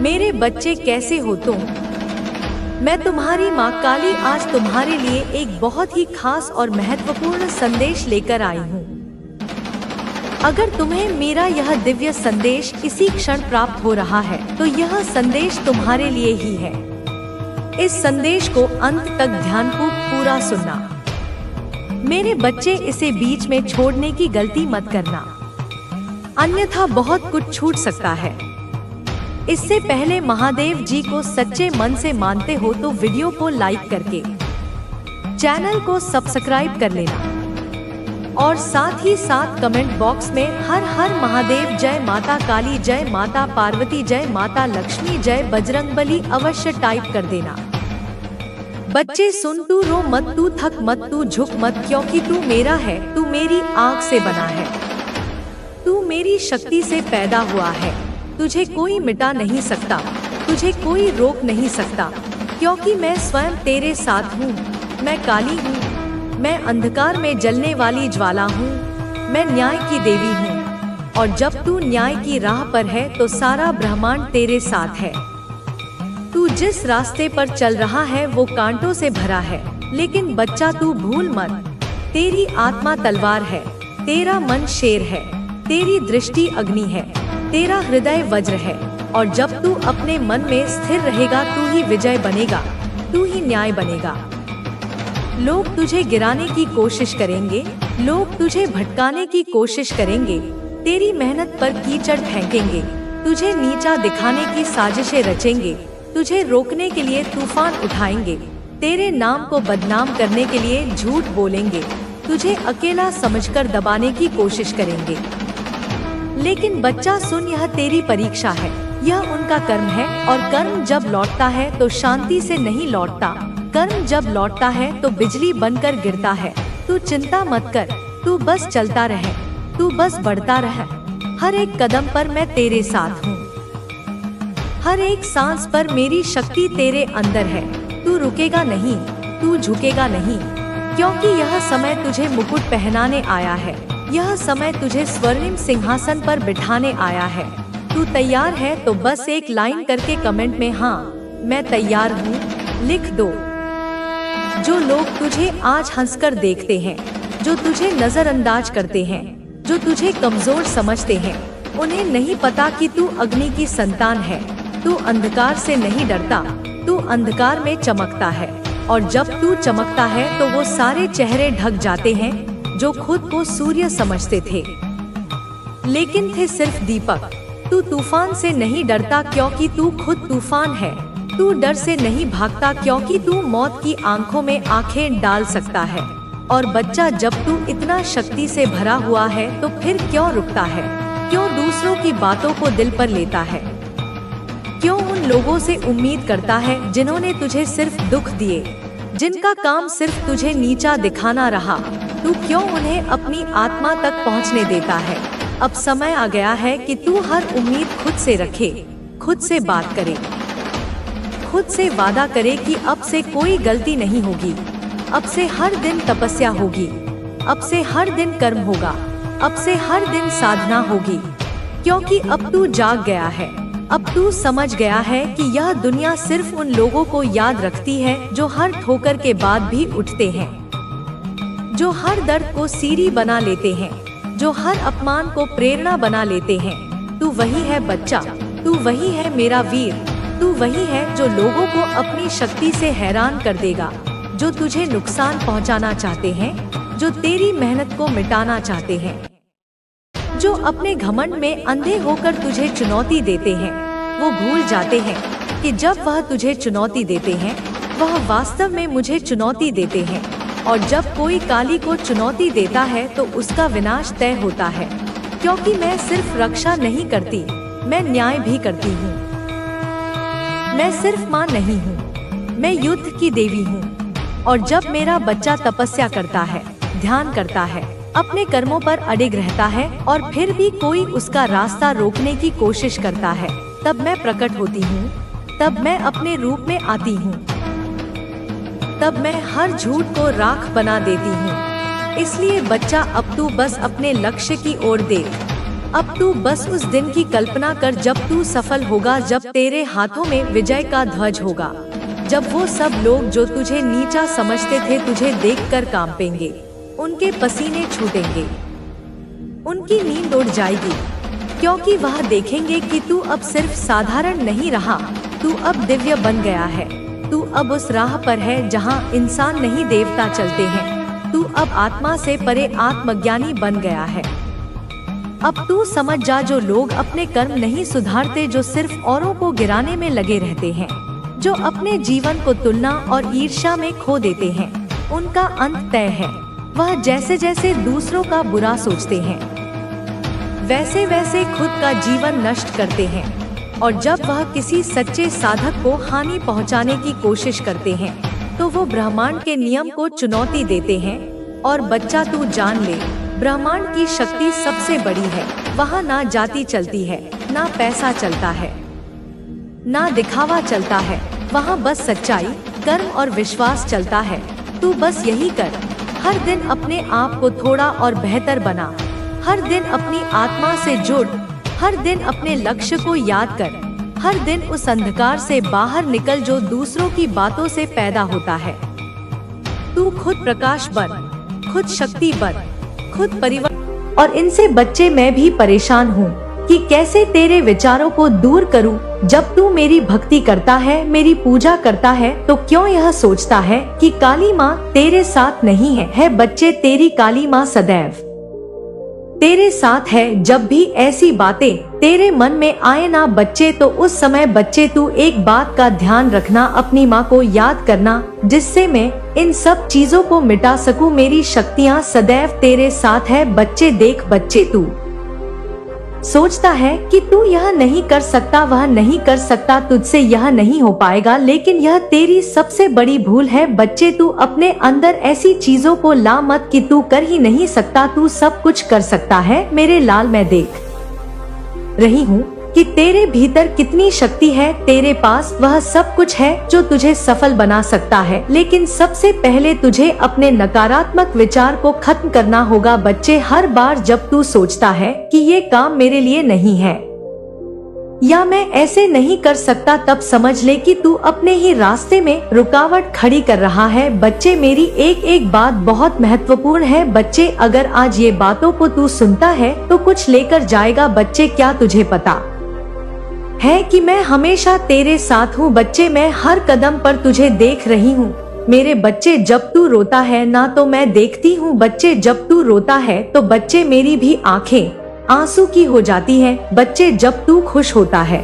मेरे बच्चे कैसे हो तुम? मैं तुम्हारी माँ काली आज तुम्हारे लिए एक बहुत ही खास और महत्वपूर्ण संदेश लेकर आई हूँ। अगर तुम्हें मेरा यह दिव्य संदेश इसी क्षण प्राप्त हो रहा है तो यह संदेश तुम्हारे लिए ही है। इस संदेश को अंत तक ध्यानपूर्वक पूरा सुनना। मेरे बच्चे, इसे बीच में छोड़ने की गलती मत करना, अन्यथा बहुत कुछ छूट सकता है। इससे पहले महादेव जी को सच्चे मन से मानते हो तो वीडियो को लाइक करके चैनल को सब्सक्राइब कर लेना और साथ ही साथ कमेंट बॉक्स में हर हर महादेव, जय माता काली, जय माता पार्वती, जय माता लक्ष्मी, जय बजरंगबली अवश्य टाइप कर देना। बच्चे सुन, तू रो मत, तू थक मत, तू झुक मत, क्योंकि तू मेरा है, तू मेरी आग से बना है, तू मेरी शक्ति से पैदा हुआ है। तुझे कोई मिटा नहीं सकता, तुझे कोई रोक नहीं सकता, क्योंकि मैं स्वयं तेरे साथ हूँ। मैं काली हूँ, मैं अंधकार में जलने वाली ज्वाला हूँ, मैं न्याय की देवी हूँ। और जब तू न्याय की राह पर है तो सारा ब्रह्मांड तेरे साथ है। तू जिस रास्ते पर चल रहा है वो कांटों से भरा है, लेकिन बच्चा तू भूल मत, तेरी आत्मा तलवार है, तेरा मन शेर है, तेरी दृष्टि अग्नि है, तेरा हृदय वज्र है। और जब तू अपने मन में स्थिर रहेगा तू ही विजय बनेगा, तू ही न्याय बनेगा। लोग तुझे गिराने की कोशिश करेंगे, लोग तुझे भटकाने की कोशिश करेंगे, तेरी मेहनत पर कीचड़ फेंकेंगे, तुझे नीचा दिखाने की साजिशें रचेंगे, तुझे रोकने के लिए तूफान उठाएंगे, तेरे नाम को बदनाम करने के लिए झूठ बोलेंगे, तुझे अकेला समझकर दबाने की कोशिश करेंगे। लेकिन बच्चा सुन, यह तेरी परीक्षा है, यह उनका कर्म है। और कर्म जब लौटता है तो शांति से नहीं लौटता, कर्म जब लौटता है तो बिजली बनकर गिरता है। तू चिंता मत कर, तू बस चलता रहे, तू बस बढ़ता रहे। हर एक कदम पर मैं तेरे साथ हूँ, हर एक सांस पर मेरी शक्ति तेरे अंदर है। तू रुकेगा नहीं, तू झुकेगा नहीं, क्योंकि यह समय तुझे मुकुट पहनाने आया है, यह समय तुझे स्वर्णिम सिंहासन पर बिठाने आया है। तू तैयार है तो बस एक लाइन करके कमेंट में हाँ मैं तैयार हूँ लिख दो। जो लोग तुझे आज हंसकर देखते हैं, जो तुझे नजरअंदाज करते हैं, जो तुझे कमजोर समझते हैं, उन्हें नहीं पता कि तू अग्नि की संतान है। तू अंधकार से नहीं डरता, तू अंधकार में चमकता है। और जब तू चमकता है तो वो सारे चेहरे ढक जाते हैं जो खुद को सूर्य समझते थे, लेकिन थे सिर्फ दीपक। तू तूफान से नहीं डरता क्योंकि तू खुद तूफान है। तू डर से नहीं भागता क्योंकि तू मौत की आंखों में आंखें डाल सकता है। और बच्चा, जब तू इतना शक्ति से भरा हुआ है तो फिर क्यों रुकता है? क्यों दूसरों की बातों को दिल पर लेता है? क्यों उन लोगों से उम्मीद करता है जिन्होंने तुझे सिर्फ दुख दिए, जिनका काम सिर्फ तुझे नीचा दिखाना रहा? तू क्यों उन्हें अपनी आत्मा तक पहुंचने देता है? अब समय आ गया है कि तू हर उम्मीद खुद से रखे, खुद से बात करे, खुद से वादा करे कि अब से कोई गलती नहीं होगी, अब से हर दिन तपस्या होगी, अब से हर दिन कर्म होगा, अब से हर दिन साधना होगी। क्योंकि अब तू जाग गया है, अब तू समझ गया है कि यह दुनिया सिर्फ उन लोगों को याद रखती है जो हर ठोकर के बाद भी उठते हैं, जो हर दर्द को सीढ़ी बना लेते हैं, जो हर अपमान को प्रेरणा बना लेते हैं। तू वही है बच्चा, तू वही है मेरा वीर, तू वही है जो लोगों को अपनी शक्ति से हैरान कर देगा, जो तुझे नुकसान पहुंचाना चाहते हैं, जो तेरी मेहनत को मिटाना चाहते हैं, जो अपने घमंड में अंधे होकर तुझे चुनौती देते हैं। वो भूल जाते हैं कि जब वह तुझे चुनौती देते हैं वह वास्तव में मुझे चुनौती देते हैं। और जब कोई काली को चुनौती देता है तो उसका विनाश तय होता है, क्योंकि मैं सिर्फ रक्षा नहीं करती, मैं न्याय भी करती हूँ। मैं सिर्फ माँ नहीं हूँ, मैं युद्ध की देवी हूँ। और जब मेरा बच्चा तपस्या करता है, ध्यान करता है, अपने कर्मों पर अडिग रहता है और फिर भी कोई उसका रास्ता रोकने की कोशिश करता है, तब मैं प्रकट होती हूँ, तब मैं अपने रूप में आती हूँ, तब मैं हर झूठ को राख बना देती हूँ। इसलिए बच्चा, अब तू बस अपने लक्ष्य की ओर देख, अब तू बस उस दिन की कल्पना कर जब तू सफल होगा, जब तेरे हाथों में विजय का ध्वज होगा, जब वो सब लोग जो तुझे नीचा समझते थे तुझे देखकर कांपेंगे, उनके पसीने छूटेंगे, उनकी नींद उड़ जाएगी, क्योंकि वह देखेंगे कि तू अब सिर्फ साधारण नहीं रहा, तू अब दिव्य बन गया है। तू अब उस राह पर है जहाँ इंसान नहीं देवता चलते हैं। तू अब आत्मा से परे आत्मज्ञानी बन गया है। अब तू समझ जा, जो लोग अपने कर्म नहीं सुधारते, जो सिर्फ औरों को गिराने में लगे रहते हैं, जो अपने जीवन को तुलना और ईर्ष्या में खो देते हैं, उनका अंत तय है। वह जैसे जैसे दूसरों का बुरा सोचते हैं, वैसे वैसे खुद का जीवन नष्ट करते हैं। और जब वह किसी सच्चे साधक को हानि पहुंचाने की कोशिश करते हैं, तो वो ब्रह्मांड के नियम को चुनौती देते हैं। और बच्चा, तू जान ले, ब्रह्मांड की शक्ति सबसे बड़ी है। वहाँ ना जाति चलती है, ना पैसा चलता है, ना दिखावा चलता है। वहाँ बस सच्चाई, कर्म और विश्वास चलता है। तू बस यही कर। हर दिन अपने आप को थोड़ा और बेहतर बना। हर दिन अपनी आत्मा से जुड़। हर दिन अपने लक्ष्य को याद कर। हर दिन उस अंधकार से बाहर निकल जो दूसरों की बातों से पैदा होता है। तू खुद प्रकाश बन, खुद शक्ति बन, खुद परिवर्तन। और इनसे बच्चे मैं भी परेशान हूँ कि कैसे तेरे विचारों को दूर करूँ। जब तू मेरी भक्ति करता है, मेरी पूजा करता है, तो क्यों यह सोचता है कि काली माँ तेरे साथ नहीं है? बच्चे, तेरी काली माँ सदैव तेरे साथ है। जब भी ऐसी बातें तेरे मन में आए ना बच्चे, तो उस समय बच्चे तू एक बात का ध्यान रखना, अपनी माँ को याद करना, जिससे मैं इन सब चीजों को मिटा सकूं। मेरी शक्तियाँ सदैव तेरे साथ है। बच्चे देख, बच्चे तू सोचता है कि तू यह नहीं कर सकता, वह नहीं कर सकता, तुझसे यह नहीं हो पाएगा, लेकिन यह तेरी सबसे बड़ी भूल है। बच्चे, तू अपने अंदर ऐसी चीजों को ला मत कि तू कर ही नहीं सकता। तू सब कुछ कर सकता है। मेरे लाल, मैं देख रही हूँ कि तेरे भीतर कितनी शक्ति है। तेरे पास वह सब कुछ है जो तुझे सफल बना सकता है, लेकिन सबसे पहले तुझे अपने नकारात्मक विचार को खत्म करना होगा। बच्चे, हर बार जब तू सोचता है कि ये काम मेरे लिए नहीं है या मैं ऐसे नहीं कर सकता, तब समझ ले कि तू अपने ही रास्ते में रुकावट खड़ी कर रहा है। बच्चे, मेरी एक एक बात बहुत महत्वपूर्ण है। बच्चे, अगर आज ये बातों को तू सुनता है तो कुछ लेकर जाएगा। बच्चे, क्या तुझे पता है कि मैं हमेशा तेरे साथ हूँ? बच्चे, मैं हर कदम पर तुझे देख रही हूँ। मेरे बच्चे, जब तू रोता है ना तो मैं देखती हूँ। बच्चे, जब तू रोता है तो बच्चे मेरी भी आंखें आंसू की हो जाती हैं। बच्चे, जब तू खुश होता है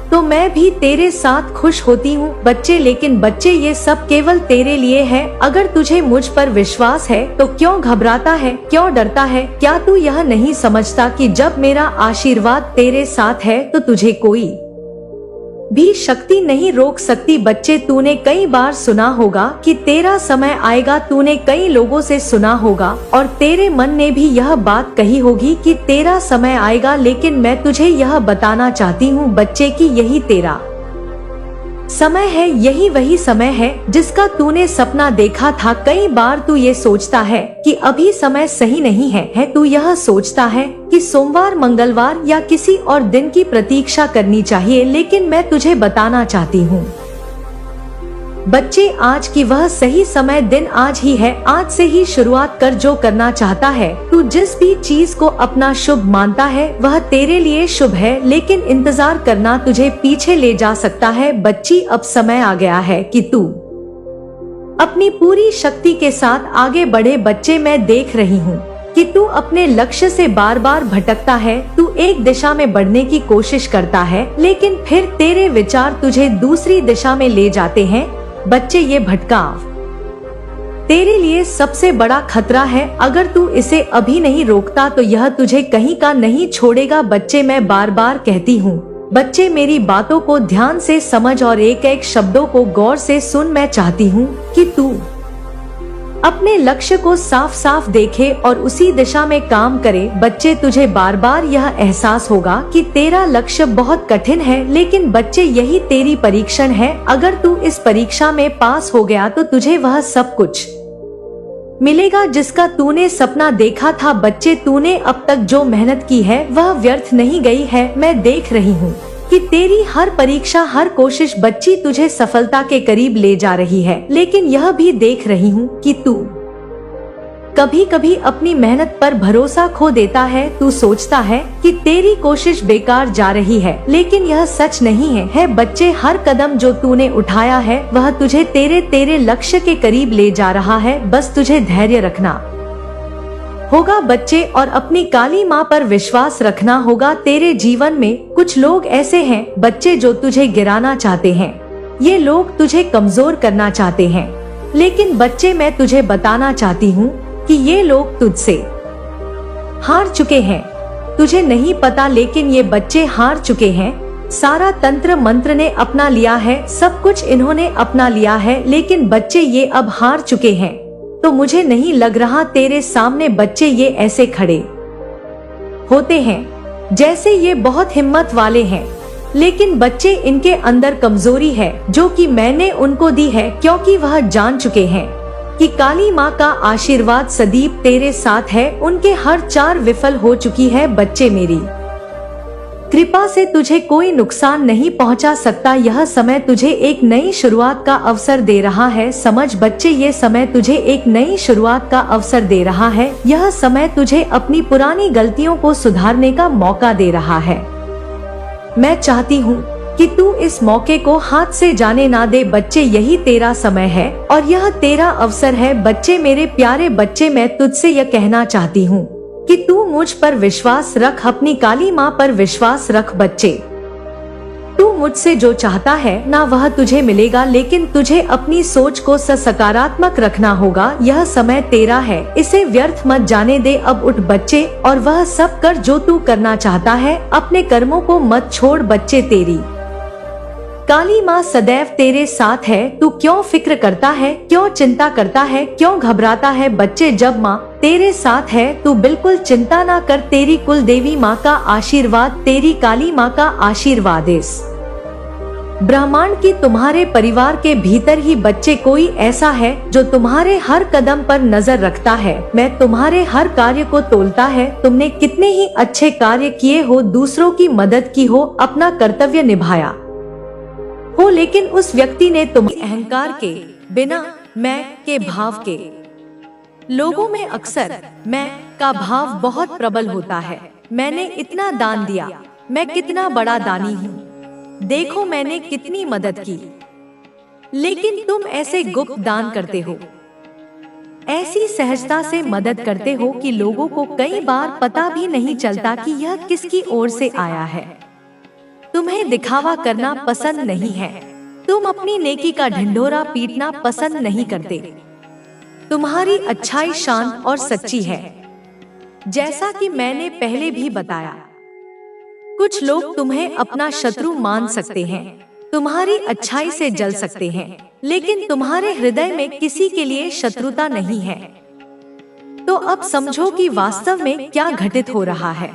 तो मैं भी तेरे साथ खुश होती हूँ। बच्चे, लेकिन बच्चे, ये सब केवल तेरे लिए है। अगर तुझे मुझ पर विश्वास है तो क्यों घबराता है, क्यों डरता है? क्या तू यह नहीं समझता कि जब मेरा आशीर्वाद तेरे साथ है तो तुझे कोई भी शक्ति नहीं रोक सकती? बच्चे, तूने कई बार सुना होगा कि तेरा समय आएगा। तूने कई लोगों से सुना होगा और तेरे मन ने भी यह बात कही होगी कि तेरा समय आएगा, लेकिन मैं तुझे यह बताना चाहती हूँ बच्चे कि यही तेरा समय है। यही वही समय है जिसका तूने सपना देखा था। कई बार तू ये सोचता है कि अभी समय सही नहीं है। तू यह सोचता है कि सोमवार, मंगलवार या किसी और दिन की प्रतीक्षा करनी चाहिए, लेकिन मैं तुझे बताना चाहती हूँ बच्चे, आज की वह सही समय दिन आज ही है। आज से ही शुरुआत कर जो करना चाहता है। तू जिस भी चीज को अपना शुभ मानता है वह तेरे लिए शुभ है, लेकिन इंतजार करना तुझे पीछे ले जा सकता है। बच्ची, अब समय आ गया है कि तू अपनी पूरी शक्ति के साथ आगे बढ़े। बच्चे, मैं देख रही हूँ कि तू अपने लक्ष्य से बार बार भटकता है। तू एक दिशा में बढ़ने की कोशिश करता है, लेकिन फिर तेरे विचार तुझे दूसरी दिशा में ले जाते हैं। बच्चे, ये भटकाव तेरे लिए सबसे बड़ा खतरा है। अगर तू इसे अभी नहीं रोकता तो यह तुझे कहीं का नहीं छोड़ेगा। बच्चे, मैं बार बार कहती हूँ, बच्चे मेरी बातों को ध्यान से समझ और एक एक शब्दों को गौर से सुन। मैं चाहती हूँ कि तू अपने लक्ष्य को साफ साफ देखे और उसी दिशा में काम करे। बच्चे, तुझे बार बार यह एहसास होगा कि तेरा लक्ष्य बहुत कठिन है, लेकिन बच्चे यही तेरी परीक्षण है। अगर तू इस परीक्षा में पास हो गया तो तुझे वह सब कुछ मिलेगा जिसका तूने सपना देखा था। बच्चे, तूने अब तक जो मेहनत की है वह व्यर्थ नहीं गई है। मैं देख रही हूँ कि तेरी हर परीक्षा, हर कोशिश बच्ची तुझे सफलता के करीब ले जा रही है। लेकिन यह भी देख रही हूँ कि तू कभी कभी अपनी मेहनत पर भरोसा खो देता है। तू सोचता है कि तेरी कोशिश बेकार जा रही है, लेकिन यह सच नहीं है। बच्चे, हर कदम जो तूने उठाया है वह तुझे तेरे लक्ष्य के करीब ले जा रहा है। बस तुझे धैर्य रखना होगा बच्चे, और अपनी काली माँ पर विश्वास रखना होगा। तेरे जीवन में कुछ लोग ऐसे हैं बच्चे जो तुझे गिराना चाहते हैं। ये लोग तुझे कमजोर करना चाहते हैं, लेकिन बच्चे मैं तुझे बताना चाहती हूँ कि ये लोग तुझसे हार चुके हैं। तुझे नहीं पता, लेकिन ये बच्चे हार चुके हैं। सारा तंत्र मंत्र ने अपना लिया है, सब कुछ इन्होंने अपना लिया है, लेकिन बच्चे ये अब हार चुके हैं। तो मुझे नहीं लग रहा तेरे सामने बच्चे ये ऐसे खड़े होते हैं जैसे ये बहुत हिम्मत वाले हैं, लेकिन बच्चे इनके अंदर कमजोरी है जो कि मैंने उनको दी है, क्योंकि वह जान चुके हैं कि काली माँ का आशीर्वाद सदैव तेरे साथ है। उनके हर चाल विफल हो चुकी है। बच्चे, मेरी कृपा से तुझे कोई नुकसान नहीं पहुंचा सकता। यह समय तुझे एक नई शुरुआत का अवसर दे रहा है। समझ बच्चे, ये समय तुझे एक नई शुरुआत का अवसर दे रहा है। यह समय तुझे अपनी पुरानी गलतियों को सुधारने का मौका दे रहा है। मैं चाहती हूँ कि तू इस मौके को हाथ से जाने ना दे। बच्चे, यही तेरा समय है और यह तेरा अवसर है। बच्चे, मेरे प्यारे बच्चे, मैं तुझसे यह कहना चाहती हूँ कि तू मुझ पर विश्वास रख, अपनी काली माँ पर विश्वास रख। बच्चे, तू मुझसे जो चाहता है ना वह तुझे मिलेगा, लेकिन तुझे अपनी सोच को सकारात्मक रखना होगा। यह समय तेरा है, इसे व्यर्थ मत जाने दे। अब उठ बच्चे, और वह सब कर जो तू करना चाहता है। अपने कर्मों को मत छोड़ बच्चे, तेरी काली माँ सदैव तेरे साथ है। तू क्यों फिक्र करता है, क्यों चिंता करता है, क्यों घबराता है? बच्चे, जब माँ तेरे साथ है तू बिल्कुल चिंता ना कर। तेरी कुल देवी माँ का आशीर्वाद, तेरी काली माँ का आशीर्वाद इस ब्रह्मांड की तुम्हारे परिवार के भीतर ही बच्चे कोई ऐसा है जो तुम्हारे हर कदम पर नजर रखता है। मैं तुम्हारे हर कार्य को तोलता है। तुमने कितने ही अच्छे कार्य किए हो, दूसरों की मदद की हो, अपना कर्तव्य निभाया हो, लेकिन उस व्यक्ति ने तुम्हें अहंकार के बिना मैं के भाव के लोगों में अक्सर मैं का भाव बहुत प्रबल होता है। मैंने इतना दान दिया, मैं कितना बड़ा दानी हूँ, देखो मैंने कितनी मदद की। लेकिन तुम ऐसे गुप्त दान करते हो, ऐसी सहजता से मदद करते हो कि लोगों को कई बार पता भी नहीं चलता कि यह किसकी ओर से आया है। तुम्हें दिखावा करना पसंद नहीं है, तुम अपनी नेकी का ढिंढोरा पीटना पसंद नहीं करते। तुम्हारी अच्छाई शांत और सच्ची है, जैसा कि मैंने पहले भी बताया। कुछ लोग तुम्हें अपना शत्रु मान सकते हैं, तुम्हारी अच्छाई से जल सकते हैं, लेकिन तुम्हारे हृदय में किसी के लिए शत्रुता नहीं है। तो अब समझो कि वास्तव में क्या घटित हो रहा है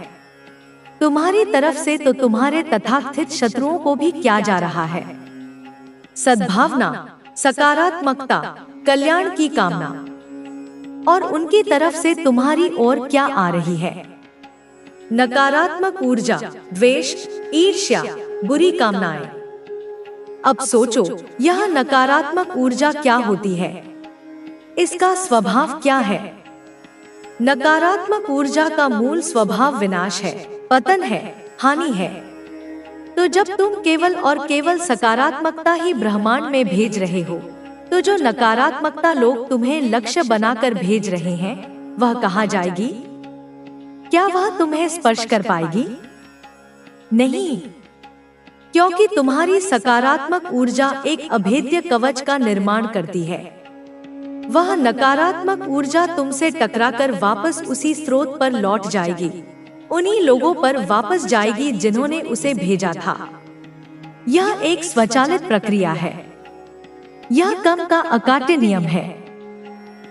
तुम्हारी तरफ से, तो तुम्हारे तथाकथित शत्रुओं को भी क्या जा रहा है। सद्भावना, सकारात्मकता, कल्याण की कामना, और उनकी तरफ से तुम्हारी ओर क्या आ रही है? नकारात्मक ऊर्जा, द्वेष, ईर्ष्या, बुरी कामनाएं। अब सोचो, यह नकारात्मक ऊर्जा क्या होती है, इसका स्वभाव क्या है? नकारात्मक ऊर्जा का मूल स्वभाव विनाश है, पतन है, हानि है। तो जब तुम केवल और केवल सकारात्मकता ही ब्रह्मांड में भेज रहे हो, तो जो नकारात्मकता लोग तुम्हें लक्ष्य बनाकर भेज रहे हैं, वह कहाँ जाएगी? क्या वह तुम्हें स्पर्श कर पाएगी? नहीं, क्योंकि तुम्हारी सकारात्मक ऊर्जा एक अभेद्य कवच का निर्माण करती है। वह नकारात्मक ऊर्जा तुमसे टकराकर वापस उसी स्रोत पर लौट जाएगी, उन्हीं लोगों पर वापस जाएगी जिन्होंने उसे भेजा था। यह एक स्वचालित प्रक्रिया है, यह कम का अकाट्य नियम है।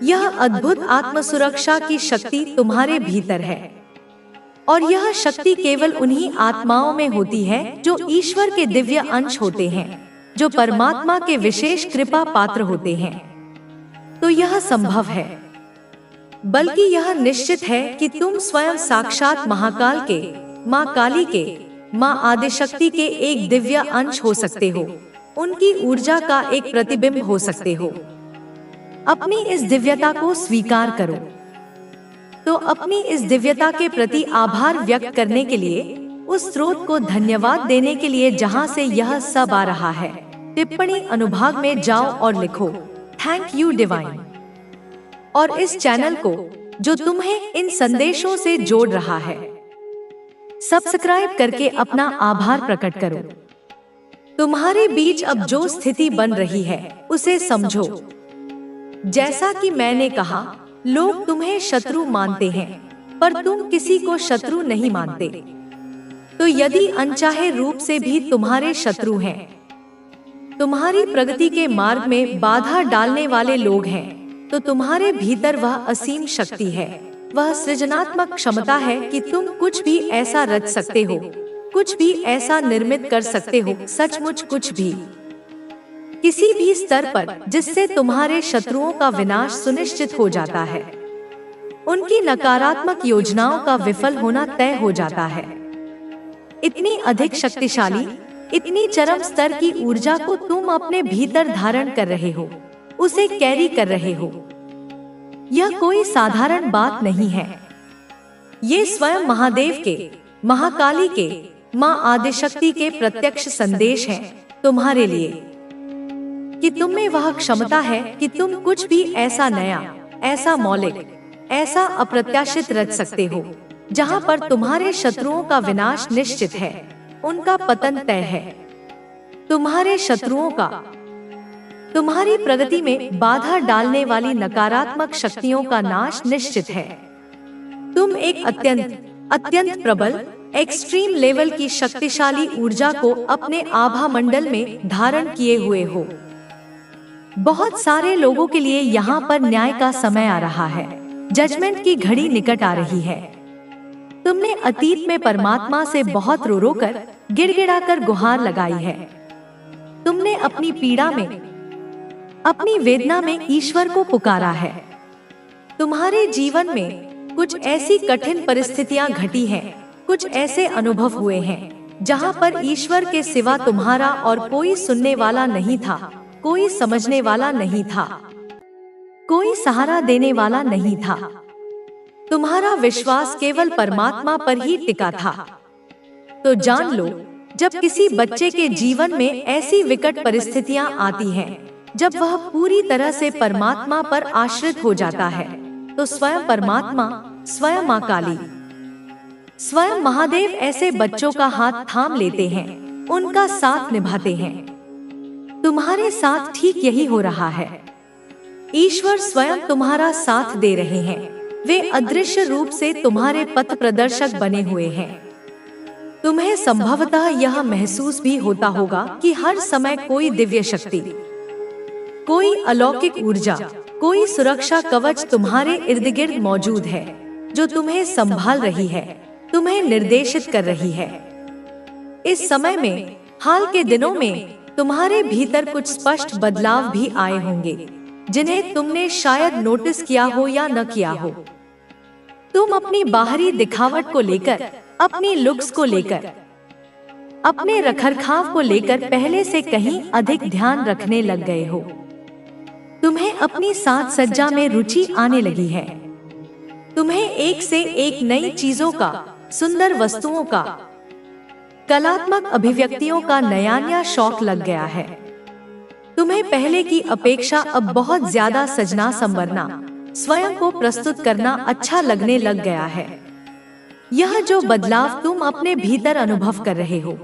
यह अद्भुत आत्मसुरक्षा की शक्ति तुम्हारे भीतर है, और यह शक्ति केवल उन्हीं आत्माओं में होती है जो ईश्वर के दिव्य अंश होते हैं, जो परमात्मा के विशेष कृपा पात्र होते हैं। तो यह संभव है बल्कि यह निश्चित है कि तुम स्वयं साक्षात महाकाल के, माँ काली के, माँ आदिशक्ति के एक दिव्य अंश हो सकते हो, उनकी ऊर्जा का एक प्रतिबिंब हो सकते हो। अपनी इस दिव्यता को स्वीकार करो। तो अपनी इस दिव्यता के प्रति आभार व्यक्त करने के लिए, उस स्रोत को धन्यवाद देने के लिए जहां से यह सब आ रहा है, टिप्पणी अनुभाग में जाओ और लिखो थैंक यू डिवाइन। और इस चैनल को, जो तुम्हें इन संदेशों से जोड़ रहा है, सब्सक्राइब करके अपना आभार प्रकट करो। तुम्हारे बीच अब जो स्थिति बन रही है उसे समझो। जैसा कि मैंने कहा, लोग तुम्हें शत्रु मानते हैं, पर तुम किसी को शत्रु नहीं मानते। तो यदि अनचाहे रूप से भी तुम्हारे शत्रु हैं, तुम्हारी प्रगति के मार्ग में बाधा डालने वाले लोग हैं, तो तुम्हारे भीतर वह असीम शक्ति है, वह सृजनात्मक क्षमता है कि तुम कुछ भी ऐसा रच सकते हो, कुछ भी ऐसा निर्मित कर सकते हो, सचमुच कुछ भी, किसी भी स्तर पर, जिससे तुम्हारे शत्रुओं का विनाश सुनिश्चित हो जाता है, उनकी नकारात्मक योजनाओं का विफल होना तय हो जाता है। इतनी अधिक शक्तिशाली, इतनी चरम स्तर की ऊर्जा को तुम अपने भीतर धारण कर रहे हो, उसे कैरी कर रहे हो। यह कोई साधारण बात नहीं है। ये स्वयं महादेव के, महाकाली के, माँ आदिशक्ति के प्रत्यक्ष संदेश हैं तुम्हारे लिए, कि तुम में वह क्षमता है कि तुम कुछ भी ऐसा नया, ऐसा मौलिक, ऐसा अप्रत्याशित रच सकते हो, जहाँ पर तुम्हारे शत्रुओं का विनाश निश्चित है, उनका पतन तय है। तुम्हारे शत्रुओं का, तुम्हारी प्रगति में बाधा डालने वाली नकारात्मक शक्तियों का नाश निश्चित है। तुम एक अत्यंत प्रबल, एक्सट्रीम लेवल की शक्तिशाली ऊर्जा को अपने आभा मंडल में धारण किए हुए हो। बहुत सारे लोगों के लिए यहाँ पर न्याय का समय आ रहा है, जजमेंट की घड़ी निकट आ रही है। तुमने अतीत में परमात्मा से बहुत रो रो कर, गिड़गिड़ा कर गुहार लगाई है। तुमने अपनी पीड़ा में, अपनी वेदना में ईश्वर को पुकारा है। तुम्हारे जीवन में कुछ ऐसी कठिन परिस्थितियां घटी हैं, कुछ ऐसे अनुभव हुए हैं जहां पर ईश्वर के सिवा तुम्हारा और कोई सुनने वाला नहीं था, कोई समझने वाला नहीं था, कोई सहारा देने वाला नहीं था। तुम्हारा विश्वास केवल परमात्मा पर ही टिका था। तो जान लो, जब किसी बच्चे के जीवन में ऐसी विकट परिस्थितियां आती हैं, जब वह पूरी तरह से परमात्मा पर आश्रित हो जाता है, तो स्वयं परमात्मा, स्वयं माँ काली, स्वयं महादेव ऐसे बच्चों का हाथ थाम लेते हैं, उनका साथ निभाते हैं। तुम्हारे साथ ठीक यही हो रहा है। ईश्वर स्वयं तुम्हारा साथ दे रहे हैं। वे अदृश्य रूप से तुम्हारे पथ प्रदर्शक बने हुए हैं। तुम्हें संभवतः यह महसूस भी होता होगा कि हर समय कोई दिव्य शक्ति, कोई अलौकिक ऊर्जा, कोई सुरक्षा कवच तुम्हारे इर्द गिर्द मौजूद है, जो तुम्हें संभाल रही है, तुम्हें निर्देशित कर रही है। इस समय में, हाल के दिनों में, तुम्हारे भीतर कुछ स्पष्ट बदलाव भी आए होंगे, जिन्हें तुमने शायद नोटिस किया हो या न किया हो। तुम अपनी बाहरी दिखावट को लेकर, अपनी लुक्स को लेकर, अपने रखरखाव को लेकर पहले से कहीं अधिक ध्यान रखने लग गए हो। तुम्हें अपनी साज सज्जा में रुचि आने लगी है। तुम्हें एक से एक नई चीजों का, सुंदर वस्तुओं का, कलात्मक अभिव्यक्तियों का नया शौक लग गया है। तुम्हें पहले की अपेक्षा अब बहुत ज्यादा सजना संवरना, स्वयं को प्रस्तुत करना अच्छा लगने लग गया है। यह जो बदलाव तुम अपने भीतर अनुभव कर रहे हो,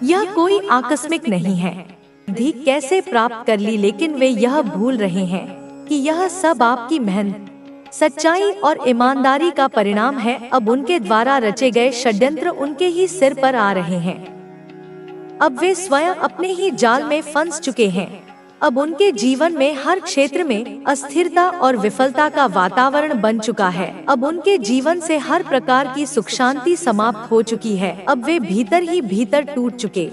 यह कोई आकस्मिक नहीं है। अधिक कैसे प्राप्त कर ली, लेकिन वे यह भूल रहे हैं कि यह सब आपकी मेहनत, सच्चाई और ईमानदारी का परिणाम है। अब उनके द्वारा रचे गए षड्यंत्र उनके ही सिर पर आ रहे हैं। अब वे स्वयं अपने ही जाल में फंस चुके हैं। अब उनके जीवन में हर क्षेत्र में अस्थिरता और विफलता का वातावरण बन चुका है। अब उनके जीवन से हर प्रकार की सुख शांति समाप्त हो चुकी है। अब वे भीतर ही भीतर टूट चुके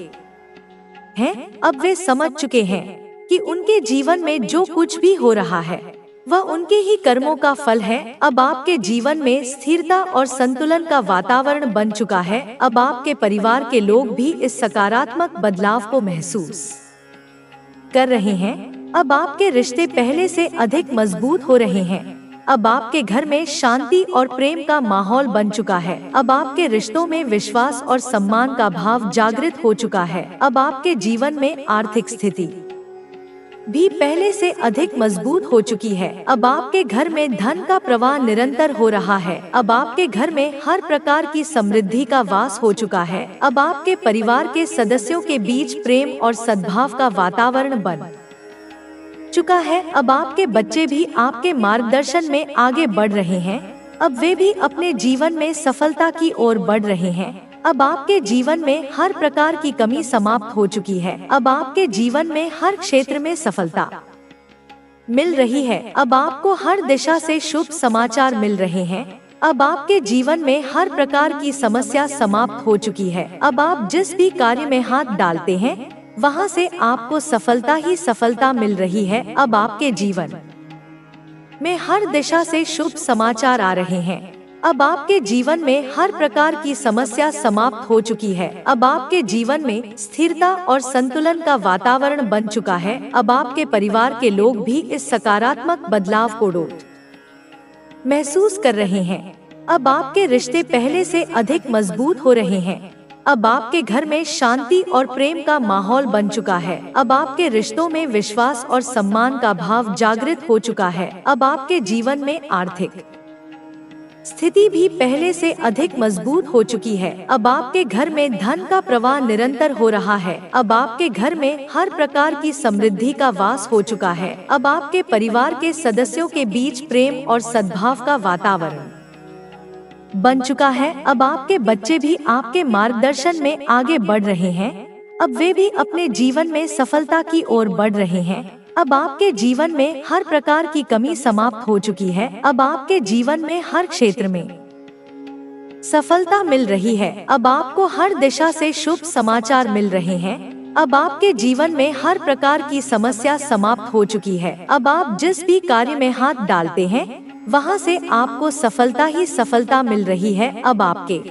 हैं। अब वे समझ चुके हैं कि उनके जीवन में जो कुछ भी हो रहा है, वह उनके ही कर्मों का फल है। अब आपके जीवन में स्थिरता और संतुलन का वातावरण बन चुका है। अब आपके परिवार के लोग भी इस सकारात्मक बदलाव को महसूस कर रहे हैं। अब आपके रिश्ते पहले से अधिक मजबूत हो रहे हैं। अब आपके घर में शांति और प्रेम का माहौल बन चुका है। अब आपके रिश्तों में विश्वास और सम्मान का भाव जागृत हो चुका है। अब आपके जीवन में आर्थिक स्थिति भी पहले से अधिक मजबूत हो चुकी है। अब आपके घर में धन का प्रवाह निरंतर हो रहा है। अब आपके घर में हर प्रकार की समृद्धि का वास हो चुका है। अब आपके परिवार के सदस्यों के बीच प्रेम और सद्भाव का वातावरण बन चुका है। अब आपके बच्चे भी आपके मार्गदर्शन में आगे बढ़ रहे हैं। अब वे भी अपने जीवन में सफलता की ओर बढ़ रहे हैं। अब आपके जीवन में हर प्रकार की कमी समाप्त हो चुकी है। अब आपके जीवन में हर क्षेत्र में सफलता मिल रही है। अब आपको हर दिशा से शुभ समाचार मिल रहे हैं। अब आपके जीवन में हर प्रकार की समस्या समाप्त हो चुकी है। अब आप जिस भी कार्य में हाथ डालते हैं वहां से आपको सफलता ही सफलता मिल रही है। अब आपके जीवन में हर दिशा से शुभ समाचार आ रहे हैं। अब आपके जीवन में हर प्रकार की समस्या समाप्त हो चुकी है। अब आपके जीवन में स्थिरता और संतुलन का वातावरण बन चुका है। अब आपके परिवार के लोग भी इस सकारात्मक बदलाव को महसूस कर रहे हैं। अब आपके रिश्ते पहले से अधिक मजबूत हो रहे हैं। अब आपके घर में शांति और प्रेम का माहौल बन चुका है। अब आपके रिश्तों में विश्वास और सम्मान का भाव जागृत हो चुका है। अब आपके जीवन में आर्थिक स्थिति भी पहले से अधिक मजबूत हो चुकी है। अब आपके घर में धन का प्रवाह निरंतर हो रहा है। अब आपके घर में हर प्रकार की समृद्धि का वास हो चुका है। अब आपके परिवार के सदस्यों के बीच प्रेम और सद्भाव का वातावरण बन चुका है। अब आपके बच्चे भी आपके मार्गदर्शन में आगे बढ़ रहे हैं। अब वे भी अपने जीवन में सफलता की ओर बढ़ रहे हैं। अब आपके जीवन में हर प्रकार की कमी समाप्त हो चुकी है। अब आपके जीवन में हर क्षेत्र में सफलता मिल रही है। अब आपको हर दिशा से शुभ समाचार मिल रहे हैं। अब आपके जीवन में हर प्रकार की समस्या समाप्त हो चुकी है। अब आप जिस भी कार्य में हाथ डालते हैं वहां से आपको सफलता ही सफलता मिल रही है। अब आपके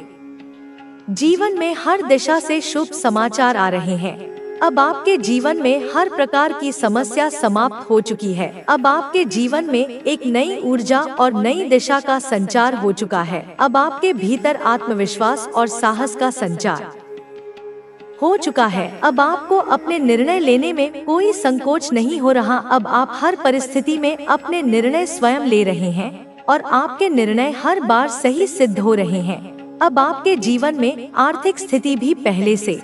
जीवन में हर दिशा से शुभ समाचार आ रहे हैं। अब आपके जीवन में हर प्रकार की समस्या समाप्त हो चुकी है। अब आपके जीवन में एक नई ऊर्जा और नई दिशा का संचार हो चुका है। अब आपके भीतर आत्मविश्वास और साहस का संचार हो चुका है। अब आपको अपने निर्णय लेने में कोई संकोच नहीं हो रहा। अब आप हर परिस्थिति में अपने निर्णय स्वयं ले रहे हैं और आपके निर्णय हर बार सही सिद्ध हो रहे हैं। अब आपके जीवन में आर्थिक स्थिति भी पहले से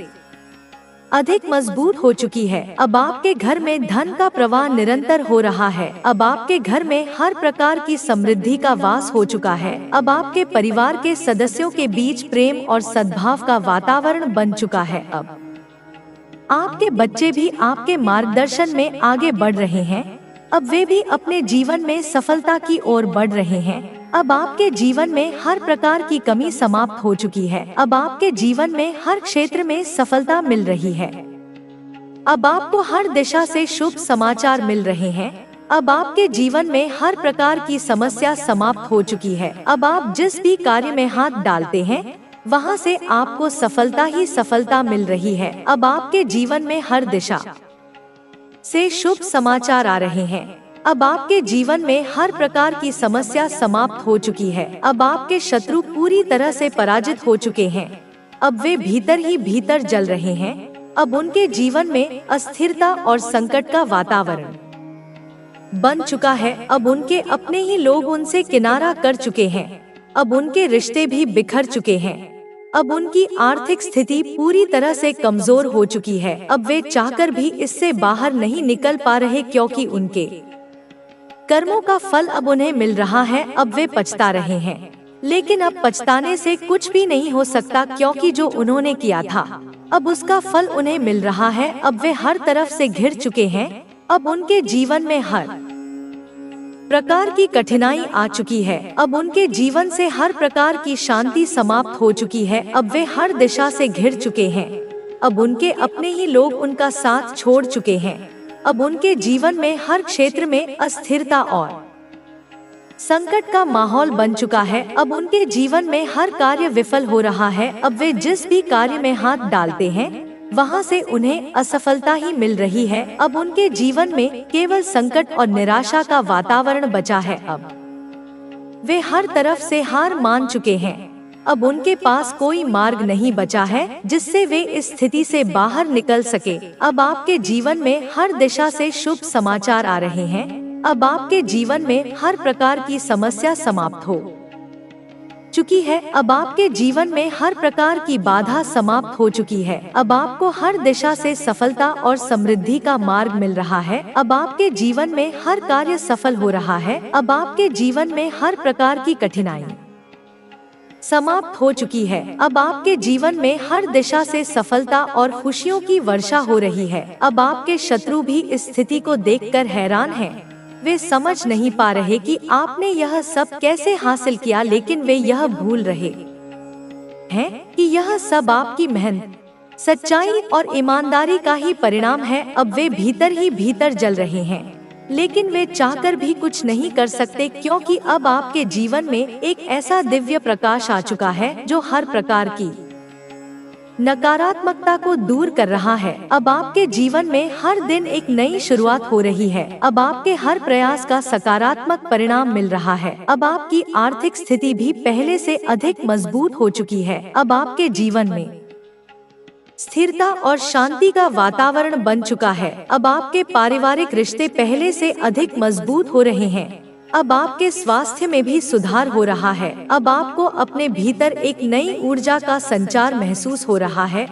अधिक मजबूत हो चुकी है। अब आपके घर में धन का प्रवाह निरंतर हो रहा है। अब आपके घर में हर प्रकार की समृद्धि का वास हो चुका है। अब आपके परिवार के सदस्यों के बीच प्रेम और सद्भाव का वातावरण बन चुका है। अब आपके बच्चे भी आपके मार्गदर्शन में आगे बढ़ रहे हैं। अब वे भी अपने जीवन में सफलता की ओर बढ़ रहे हैं। अब आपके जीवन में हर प्रकार की कमी समाप्त हो चुकी है। अब आपके जीवन में हर क्षेत्र में सफलता मिल रही है। अब आपको हर दिशा से शुभ समाचार मिल रहे हैं। अब आपके जीवन में हर प्रकार की समस्या समाप्त हो चुकी है। अब आप जिस भी कार्य में हाथ डालते हैं वहां से आपको सफलता ही सफलता मिल रही है। अब आपके जीवन में हर दिशा से शुभ समाचार आ रहे हैं। अब आपके जीवन में हर प्रकार की समस्या समाप्त हो चुकी है। अब आपके शत्रु पूरी तरह से पराजित हो चुके हैं। अब वे भीतर ही भीतर जल रहे हैं। अब उनके जीवन में अस्थिरता और संकट का वातावरण बन चुका है। अब उनके अपने ही लोग उनसे किनारा कर चुके हैं। अब उनके रिश्ते भी बिखर चुके हैं। अब उनकी आर्थिक स्थिति पूरी तरह से कमजोर हो चुकी है। अब वे चाहकर भी इससे बाहर नहीं निकल पा रहे, क्योंकि उनके कर्मों का फल अब उन्हें मिल रहा है। अब वे पछता रहे हैं, लेकिन अब पछताने से कुछ भी नहीं हो सकता, क्योंकि जो उन्होंने किया था अब उसका फल उन्हें मिल रहा है। अब वे हर तरफ से घिर चुके हैं। अब उनके जीवन में हर प्रकार की कठिनाई आ चुकी है। अब उनके जीवन से हर प्रकार की शांति समाप्त हो चुकी है। अब वे हर दिशा से घिर चुके हैं। अब उनके अपने ही लोग उनका साथ छोड़ चुके हैं। अब उनके जीवन में हर क्षेत्र में अस्थिरता और संकट का माहौल बन चुका है। अब उनके जीवन में हर कार्य विफल हो रहा है। अब वे जिस भी कार्य में हाथ डालते हैं वहां से उन्हें असफलता ही मिल रही है। अब उनके जीवन में केवल संकट और निराशा का वातावरण बचा है। अब वे हर तरफ से हार मान चुके हैं। अब उनके पास कोई मार्ग नहीं बचा है जिससे वे इस स्थिति से बाहर निकल सके। अब आपके जीवन में हर दिशा से शुभ समाचार आ रहे हैं। अब आपके जीवन में हर प्रकार की समस्या समाप्त हो चुकी है। अब आपके जीवन में हर प्रकार की बाधा समाप्त हो चुकी है। अब आपको हर दिशा से सफलता और समृद्धि का मार्ग मिल रहा है। अब आपके जीवन में हर कार्य सफल हो रहा है। अब आपके जीवन में हर प्रकार की कठिनाई समाप्त हो चुकी है। अब आपके जीवन में हर दिशा से सफलता और खुशियों की वर्षा हो रही है। अब आपके शत्रु भी इस स्थिति को देखकर हैरान हैं। वे समझ नहीं पा रहे कि आपने यह सब कैसे हासिल किया, लेकिन वे यह भूल रहे हैं कि यह सब आपकी मेहनत, सच्चाई और ईमानदारी का ही परिणाम है। अब वे भीतर ही भीतर जल रहे हैं, लेकिन वे चाहकर भी कुछ नहीं कर सकते, क्योंकि अब आपके जीवन में एक ऐसा दिव्य प्रकाश आ चुका है जो हर प्रकार की नकारात्मकता को दूर कर रहा है। अब आपके जीवन में हर दिन एक नई शुरुआत हो रही है। अब आपके हर प्रयास का सकारात्मक परिणाम मिल रहा है। अब आपकी आर्थिक स्थिति भी पहले से अधिक मजबूत हो चुकी है। अब आपके जीवन में स्थिरता और शांति का वातावरण बन चुका है। अब आपके पारिवारिक रिश्ते पहले से अधिक मजबूत हो रहे हैं। अब आपके स्वास्थ्य में भी सुधार हो रहा है। अब आपको अपने भीतर एक नई ऊर्जा का संचार महसूस हो रहा है।